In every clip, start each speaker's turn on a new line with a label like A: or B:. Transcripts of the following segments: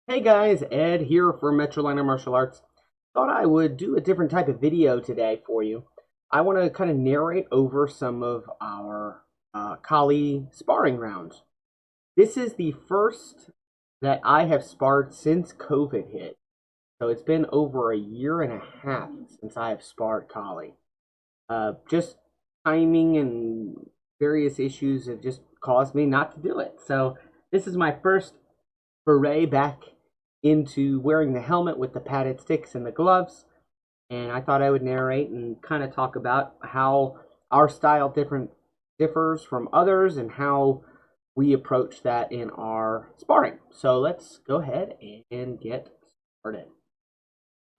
A: Hey guys, Ed here for Metrolina Martial Arts. Thought I would do a different type of video today for you. I want to kind of narrate over some of our Kali sparring rounds. This is the first that I have sparred since COVID hit. So it's been over a year and a half since I have sparred Kali. Just timing and various issues have just caused me not to do it. So this is my first foray back into wearing the helmet with the padded sticks and the gloves. And I thought I would narrate and kind of talk about how our style differs from others and how we approach that in our sparring. So let's go ahead and get started.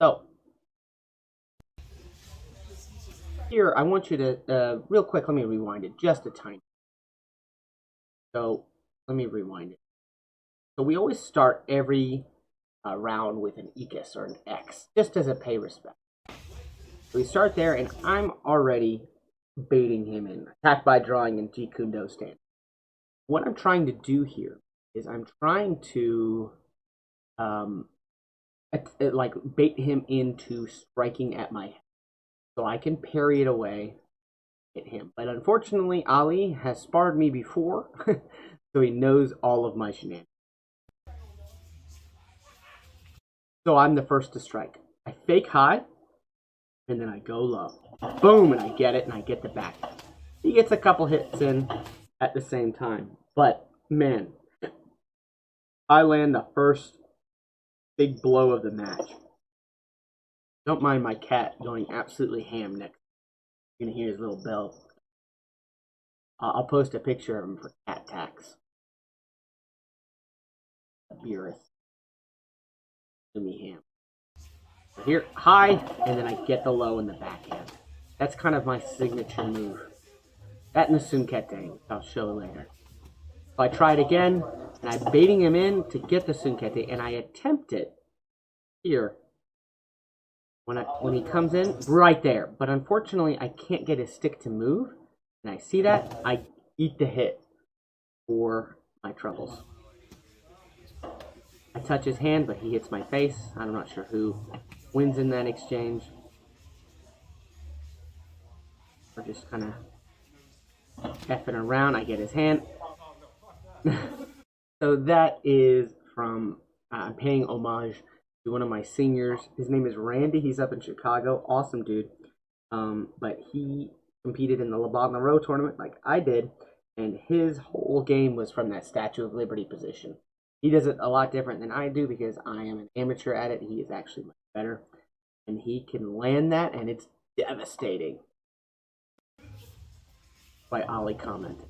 A: So here I want you to real quick. Let me rewind it just a tiny. So let me rewind it. So we always start every round with an Ekis or an X, just as a pay respect. So we start there, and I'm already baiting him in. Attack by drawing and Jikundo stand. What I'm trying to do here is I'm trying to like bait him into striking at my head. So I can parry it away, hit him. But unfortunately, Ali has sparred me before, so he knows all of my shenanigans. So I'm the first to strike. I fake high, and then I go low. Boom, and I get it, and I get the back. He gets a couple hits in at the same time. But, man, I land the first big blow of the match. Don't mind my cat going absolutely ham next. You can hear his little bell. I'll post a picture of him for cat tax. Beerus. Me ham. Here, high, and then I get the low in the backhand. That's kind of my signature move. That and the Sunkete, I'll show later. So I try it again, and I'm baiting him in to get the Sunkete, and I attempt it here when he comes in, right there. But unfortunately, I can't get his stick to move, and I see that, I eat the hit for my troubles. I touch his hand, but he hits my face. I'm not sure who wins in that exchange. We're just kind of effing around. I get his hand. So that is from, I'm paying homage to one of my seniors. His name is Randy. He's up in Chicago. Awesome dude. But he competed in the Labadna Row tournament like I did. And his whole game was from that Statue of Liberty position. He does it a lot different than I do because I am an amateur at it. He is actually much better. And he can land that, and it's devastating. By Ali commented.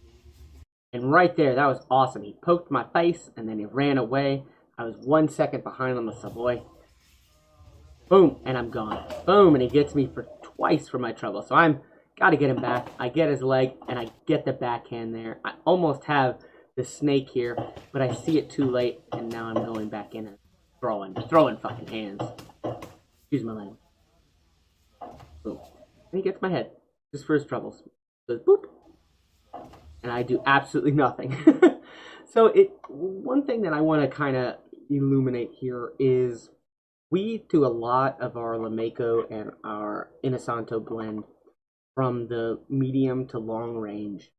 A: And right there, that was awesome. He poked my face, and then he ran away. I was 1 second behind on the Savoy. Boom, and I'm gone. Boom, and he gets me for twice for my trouble. So I'm got to get him back. I get his leg, and I get the backhand there. I almost have the snake here, but I see it too late, and now I'm going back in and throwing fucking hands. Excuse my language. Boom. And he gets my head, just for his troubles. Goes boop, and I do absolutely nothing. So one thing that I want to kind of illuminate here is we do a lot of our Lameco and our Inosanto-Blend from the medium to long range.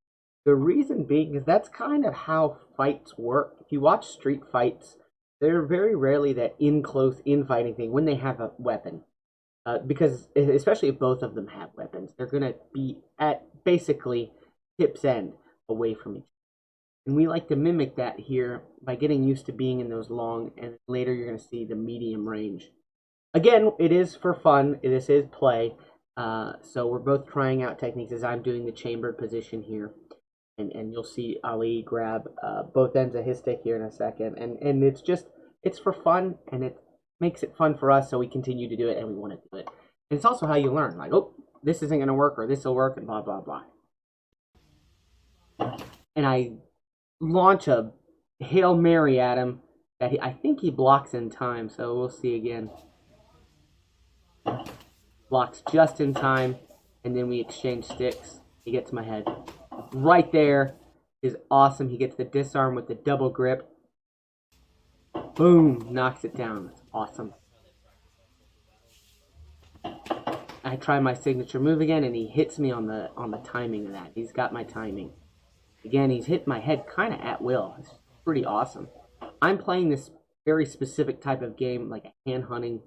A: The reason being is that's kind of how fights work. If you watch street fights, they're very rarely that in-close infighting thing when they have a weapon. Because especially if both of them have weapons, they're going to be at basically hip's end away from each other. And we like to mimic that here by getting used to being in those long, and later you're going to see the medium range. Again, it is for fun. This is play. So we're both trying out techniques as I'm doing the chambered position here. And you'll see Ali grab both ends of his stick here in a second. And it's for fun, and it makes it fun for us, so we continue to do it, and we want to do it. And it's also how you learn. Like, oh, this isn't going to work, or this will work, and blah, blah, blah. And I launch a Hail Mary at him that I think he blocks in time, so we'll see again. Blocks just in time, and then we exchange sticks. He gets my head. Right there is awesome. He gets the disarm with the double grip. Boom, knocks it down. That's awesome. I try my signature move again, and he hits me on the timing of that. He's got my timing. Again, he's hit my head kind of at will. It's pretty awesome. I'm playing this very specific type of game, like a hand hunting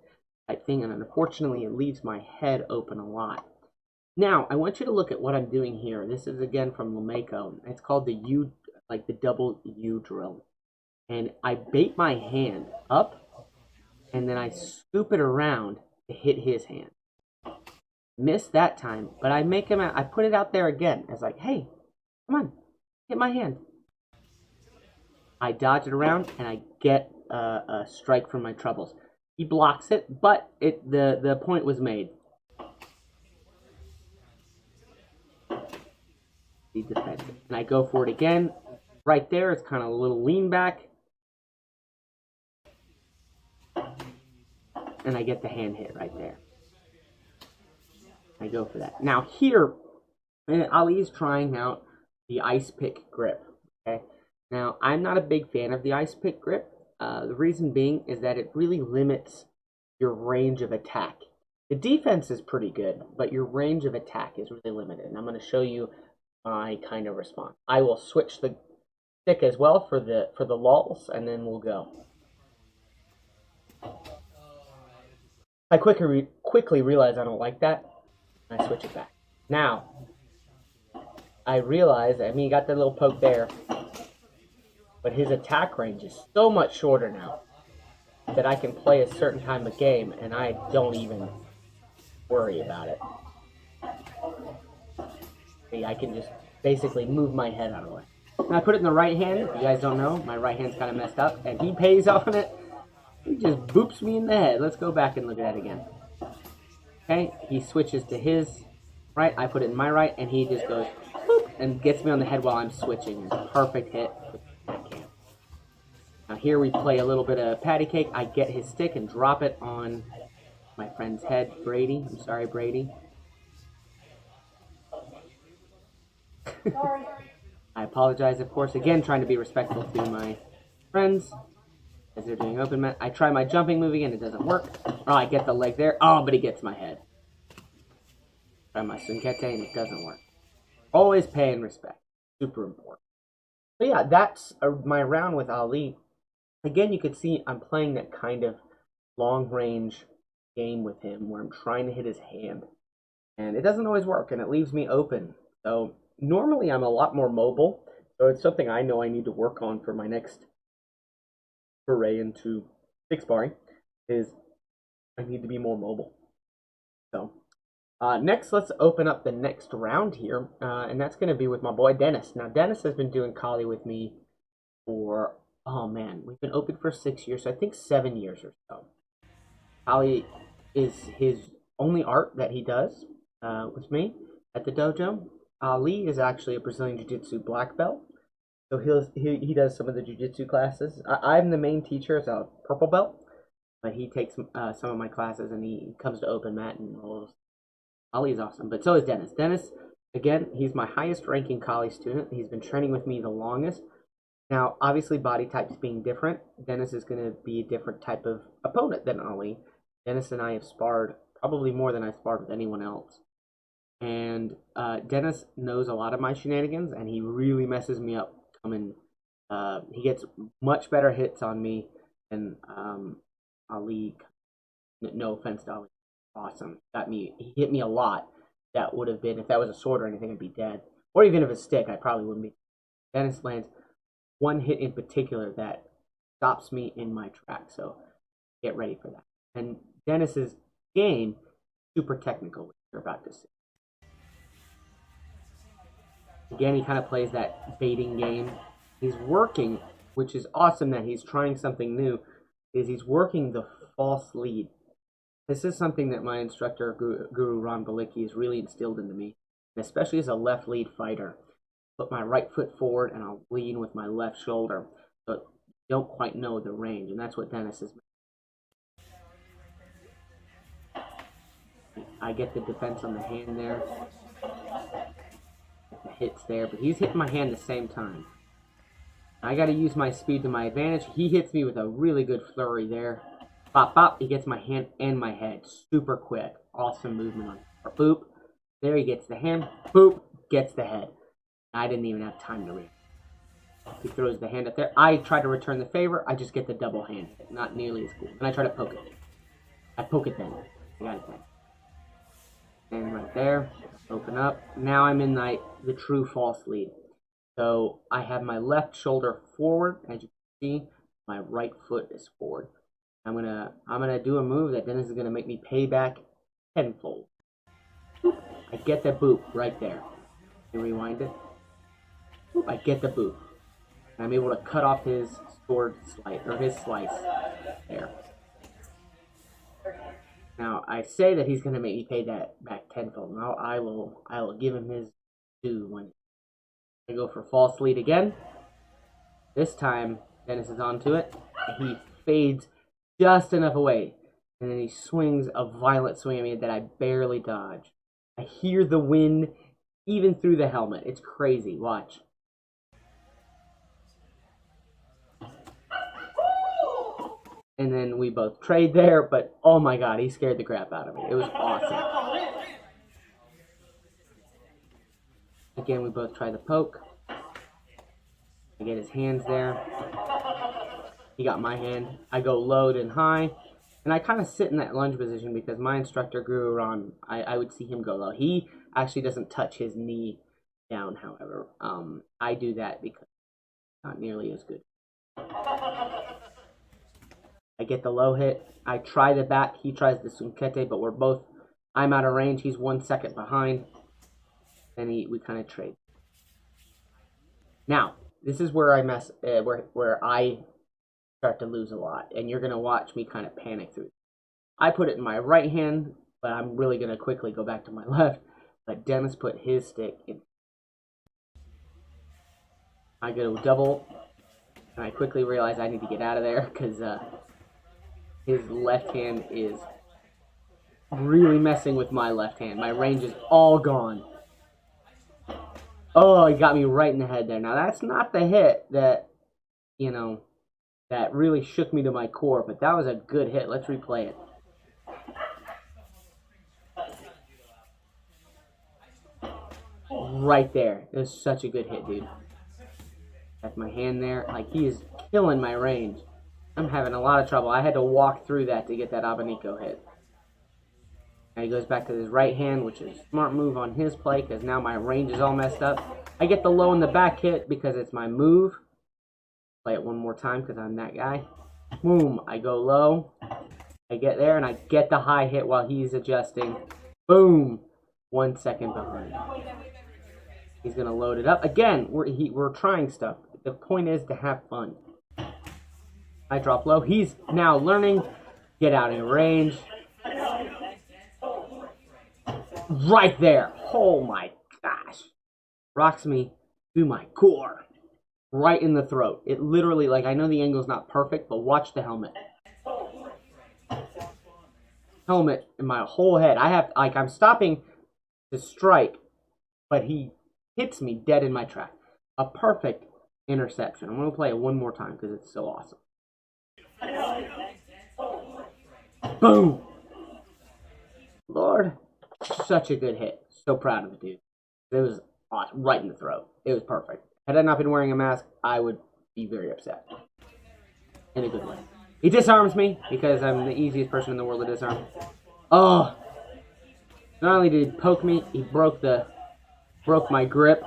A: type thing, and unfortunately it leaves my head open a lot. Now, I want you to look at what I'm doing here. This is again from Lameco. It's called the U, like the double U drill. And I bait my hand up, and then I scoop it around to hit his hand. Missed that time, but I make him. I put it out there again. It's like, hey, come on, hit my hand. I dodge it around, and I get a strike from my troubles. He blocks it, but the point was made. He defends it, and I go for it again. Right there, it's kind of a little lean back, and I get the hand hit right there. I go for that. Now here, Ali's trying out the ice pick grip. Okay. Now I'm not a big fan of the ice pick grip. The reason being is that it really limits your range of attack. The defense is pretty good, but your range of attack is really limited. And I'm going to show you my kind of response. I will switch the stick as well for the lulls, and then we'll go. I quickly realize I don't like that. I switch it back. Now, I realize, I mean, he got the little poke there, but his attack range is so much shorter now that I can play a certain time of game, and I don't even worry about it. See, I can just basically move my head out of the way. And I put it in the right hand. If you guys don't know, my right hand's kind of messed up, and he pays on it. He just boops me in the head. Let's go back and look at that again. Okay, he switches to his right. I put it in my right, and he just goes boop and gets me on the head while I'm switching. It's a perfect hit. Now here we play a little bit of patty cake. I get his stick and drop it on my friend's head, Brady. I'm sorry, Brady.
B: Sorry.
A: I apologize, of course, again, trying to be respectful to my friends as they're doing open mat. I try my jumping move again, it doesn't work. Oh, I get the leg there. Oh, but he gets my head. Try my sunkete and it doesn't work. Always pay and respect. Super important. So yeah, that's my round with Ali. Again, you could see I'm playing that kind of long-range game with him where I'm trying to hit his hand. And it doesn't always work, and it leaves me open. So normally I'm a lot more mobile. So it's something I know I need to work on for my next foray into stick sparring, is I need to be more mobile. So next, let's open up the next round here, and that's going to be with my boy Dennis. Now, Dennis has been doing Kali with me for, oh man, we've been open for 6 years, so I think 7 years or so. Kali is his only art that he does with me at the dojo. Ali is actually a Brazilian Jiu-Jitsu black belt, so he does some of the Jiu-Jitsu classes. I'm the main teacher as a purple belt, but he takes some of my classes, and he comes to open mat and rolls. Ali's awesome, but so is Dennis. Dennis, again, he's my highest ranking Kali student. He's been training with me the longest. Now, obviously, body types being different, Dennis is going to be a different type of opponent than Ali. Dennis and I have sparred probably more than I've sparred with anyone else. And Dennis knows a lot of my shenanigans, and he really messes me up coming. He gets much better hits on me than Ali. No offense to Ali. Awesome. He hit me a lot. That would have been, if that was a sword or anything, I'd be dead. Or even if a stick, I probably wouldn't be. Dennis lands one hit in particular that stops me in my track. So get ready for that. And Dennis's game, super technical, which you're about to see. Again, he kind of plays that baiting game. He's working, which is awesome that he's trying something new, is he's working the false lead. This is something that my instructor, Guru Ron Balicki, has really instilled into me, and especially as a left lead fighter. Put my right foot forward, and I'll lean with my left shoulder, but don't quite know the range, and that's what Dennis is. I get the defense on the hand there. The hits there, but he's hitting my hand at the same time. I gotta use my speed to my advantage. He hits me with a really good flurry there. Bop, bop. He gets my hand and my head. Super quick. Awesome movement on her. Boop. There he gets the hand. Boop. Gets the head. I didn't even have time to read. He throws the hand up there. I try to return the favor. I just get the double hand. Not nearly as cool. And I try to poke it. I poke it then. I got it then. And right there. Open up. Now I'm in the true false lead. So I have my left shoulder forward, as you can see. My right foot is forward. I'm gonna do a move that Dennis is gonna make me pay back tenfold. I get the boop right there. You rewind it. I get the boop. And I'm able to cut off his sword slice or his slice there. Now I say that he's gonna make me pay that back tenfold. Now I will give him his due when I go for false lead again. This time Dennis is onto it. He fades just enough away, and then he swings a violent swing at me that I barely dodge. I hear the wind even through the helmet. It's crazy. Watch. And then we both trade there, but oh my god, he scared the crap out of me. It was awesome. Again, we both try the poke. I get his hands there. He got my hand. I go low and high. And I kind of sit in that lunge position because my instructor, Guru Ron, I would see him go low. He actually doesn't touch his knee down, however. I do that because it's not nearly as good. I get the low hit. I try the back. He tries the sunkete, but I'm out of range. He's 1 second behind. Then we kind of trade. Now, this is where I where I start to lose a lot, and you're gonna watch me kind of panic through. I put it in my right hand, but I'm really gonna quickly go back to my left. But Dennis put his stick in. I go double, and I quickly realize I need to get out of there because his left hand is really messing with my left hand. My range is all gone. Oh, he got me right in the head there. Now, that's not the hit that, that really shook me to my core, but that was a good hit. Let's replay it. Right there. It was such a good hit, dude. That's my hand there. Like, he is killing my range. I'm having a lot of trouble. I had to walk through that to get that Abanico hit. Now he goes back to his right hand, which is a smart move on his play because now my range is all messed up. I get the low in the back hit because it's my move. Play it one more time because I'm that guy. Boom. I go low. I get there, and I get the high hit while he's adjusting. Boom. 1 second behind. He's going to load it up. Again, we're trying stuff. The point is to have fun. I drop low. He's now learning. Get out of range. Right there. Oh my gosh. Rocks me to my core. Right in the throat. It literally, I know the angle's not perfect, but watch the helmet. Helmet in my whole head. I'm stopping to strike, but he hits me dead in my track. A perfect interception. I'm going to play it one more time because it's so awesome. Boom! Lord, such a good hit. So proud of the dude. It was awesome. Right in the throat. It was perfect. Had I not been wearing a mask, I would be very upset. In a good way. He disarms me because I'm the easiest person in the world to disarm. Oh! Not only did he poke me, he broke my grip.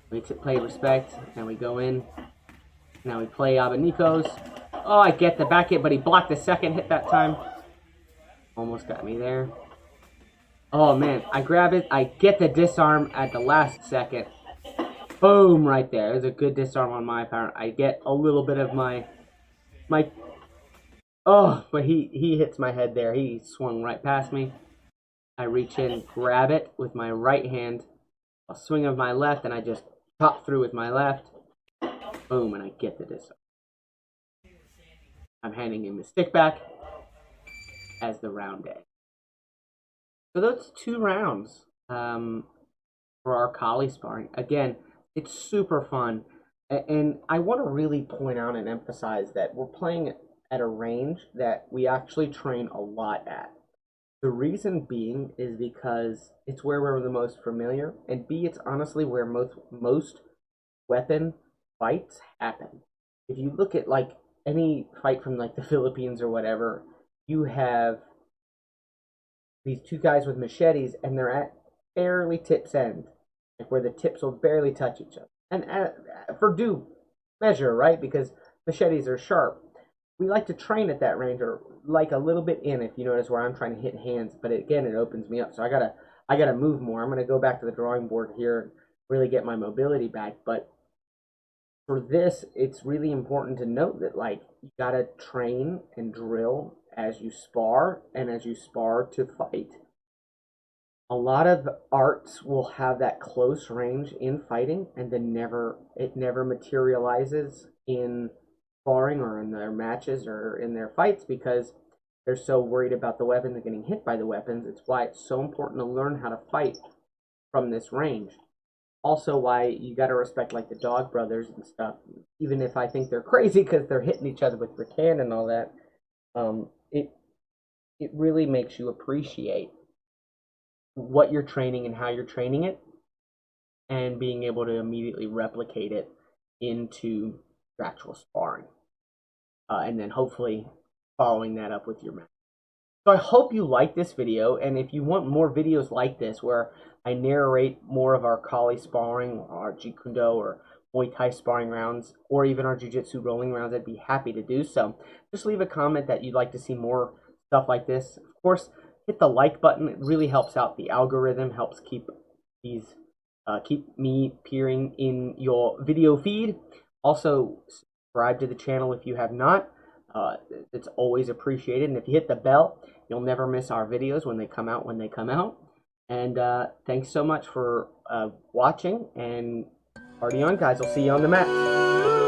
A: We play respect, and we go in. Now we play Abanicos. Oh, I get the back hit, but he blocked the second hit that time. Almost got me there. Oh, man. I grab it. I get the disarm at the last second. Boom, right there. It was a good disarm on my part. I get a little bit of my... Oh, but he hits my head there. He swung right past me. I reach in, grab it with my right hand. I'll swing of my left, and I just chop through with my left. Boom, and I get the disarm. I'm handing him the stick back as the round ends. So those 2 rounds for our Kali sparring. Again, It's super fun. And I want to really point out and emphasize that we're playing at a range that we actually train a lot at. The reason being is because it's where we're the most familiar, and B, it's honestly where most weapon fights happen. If you look at like any fight from like the Philippines or whatever, you have these two guys with machetes, and they're at barely tips end, like where the tips will barely touch each other, and for due measure, right? Because machetes are sharp. We like to train at that range, or like a little bit in, if you notice where I'm trying to hit hands, but again, it opens me up. So I gotta move more. I'm gonna go back to the drawing board here and really get my mobility back. But for this, it's really important to note that like you gotta train and drill as you spar and as you spar to fight. A lot of arts will have that close range in fighting, and then it never materializes in sparring or in their matches or in their fights because they're so worried about the weapons and getting hit by the weapons. It's why it's so important to learn how to fight from this range. Also, why you got to respect like the Dog Brothers and stuff, even if I think they're crazy because they're hitting each other with rattan and all that. It really makes you appreciate what you're training and how you're training it, and being able to immediately replicate it into actual sparring, and then hopefully following that up with your match. So I hope you like this video, and if you want more videos like this where I narrate more of our Kali sparring, our Jeet Kune Do or Muay Thai sparring rounds, or even our Jiu-Jitsu rolling rounds, I'd be happy to do so. Just leave a comment that you'd like to see more stuff like this. Of course, hit the like button. It really helps out the algorithm, helps keep me appearing in your video feed. Also, subscribe to the channel if you have not. It's always appreciated. And if you hit the bell, you'll never miss our videos when they come out. And thanks so much for watching. And party on, guys. I'll see you on the mat.